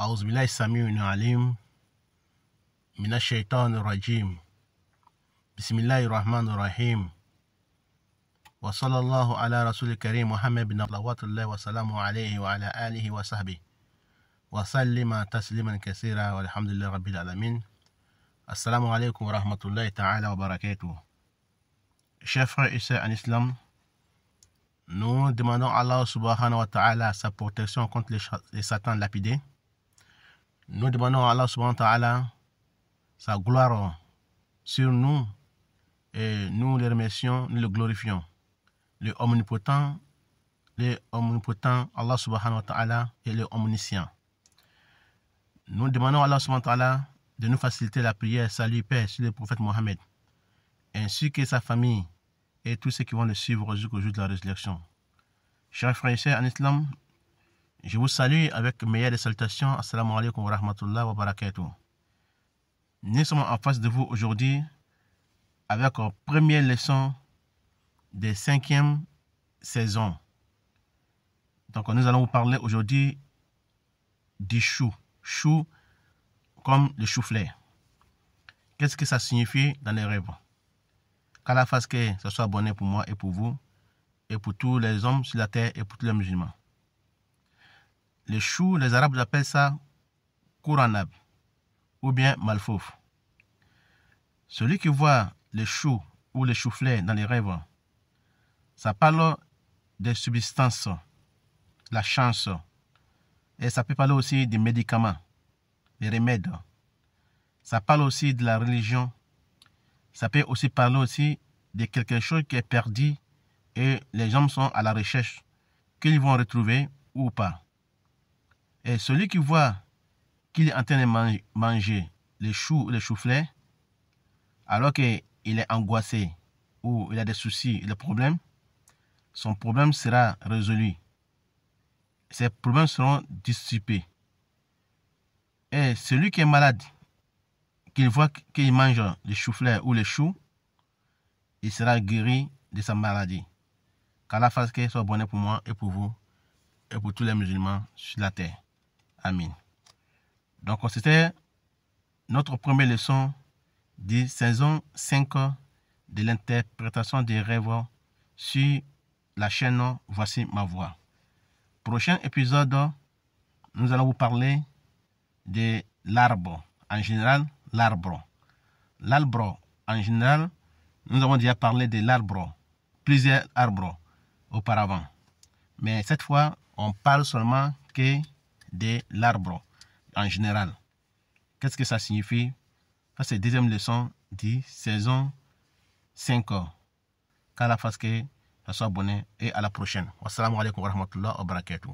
أعوذ بالله السميع العليم من الشيطان الرجيم. بسم الله الرحمن الرحيم. وصلى الله على رسول الكريم محمد بن صلوات الله وسلامه عليه وعلى آله وصحبه وسلم تسليما كثيرا والحمد لله رب العالمين. Assalamu alaikum wa rahmatullahi ta'ala wa barakatuh. Chers frères et sœurs en islam, nous demandons à Allah subhanahu wa ta'ala sa protection contre les satans lapidés. Nous demandons à Allah subhanahu wa ta'ala sa gloire sur nous et nous le remercions, nous le glorifions. Le omnipotent Allah subhanahu wa ta'ala et le omniscient. Nous demandons à Allah subhanahu wa ta'ala de nous faciliter la prière, salut, paix sur le prophète Mohammed, ainsi que sa famille et tous ceux qui vont le suivre jusqu'au jour de la résurrection. Chers frères et sœurs en islam, je vous salue avec meilleure des salutations. Assalamu alaikum wa rahmatullahi wa barakatuh. Nous sommes en face de vous aujourd'hui avec la première leçon de 5e saison. Donc nous allons vous parler aujourd'hui du chou. Chou comme le chou-fleur. Qu'est-ce que ça signifie dans les rêves? Qu'Allah fasse que ce soit bonheur pour moi et pour vous, et pour tous les hommes sur la terre et pour tous les musulmans. Le chou, les Arabes appellent ça Kouranab, ou bien malfouf. Celui qui voit le chou ou le chou-fleur dans les rêves, ça parle des substances, la chance, et ça peut parler aussi des médicaments, des remèdes. Ça parle aussi de la religion. Ça peut aussi parler aussi de quelque chose qui est perdu et les gens sont à la recherche qu'ils vont retrouver ou pas. Et celui qui voit qu'il est en train de manger les choux ou les chou-fleurs, alors qu'il est angoissé ou il a des soucis, des problèmes, son problème sera résolu. Ses problèmes seront dissipés. Et celui qui est malade, qu'il voit qu'il mange les chou-fleurs ou les choux, il sera guéri de sa maladie. Qu'Allah fasse que ce soit bonheur pour moi et pour vous et pour tous les musulmans sur la terre. Amin. Donc c'était notre première leçon de saison 5 de l'interprétation des rêves sur la chaîne Voici ma voix. Prochain épisode, nous allons vous parler de l'arbre. En général, l'arbre. L'arbre, en général, nous avons déjà parlé de l'arbre, plusieurs arbres auparavant. Mais cette fois, on parle seulement que de l'arbre, en général. Qu'est-ce que ça signifie? Ça, c'est la deuxième leçon de saison 5. Qu'Allah fasse que ça soit bonnet et à la prochaine. Wassalamu alaikum wa rahmatullahi wa barakatuh.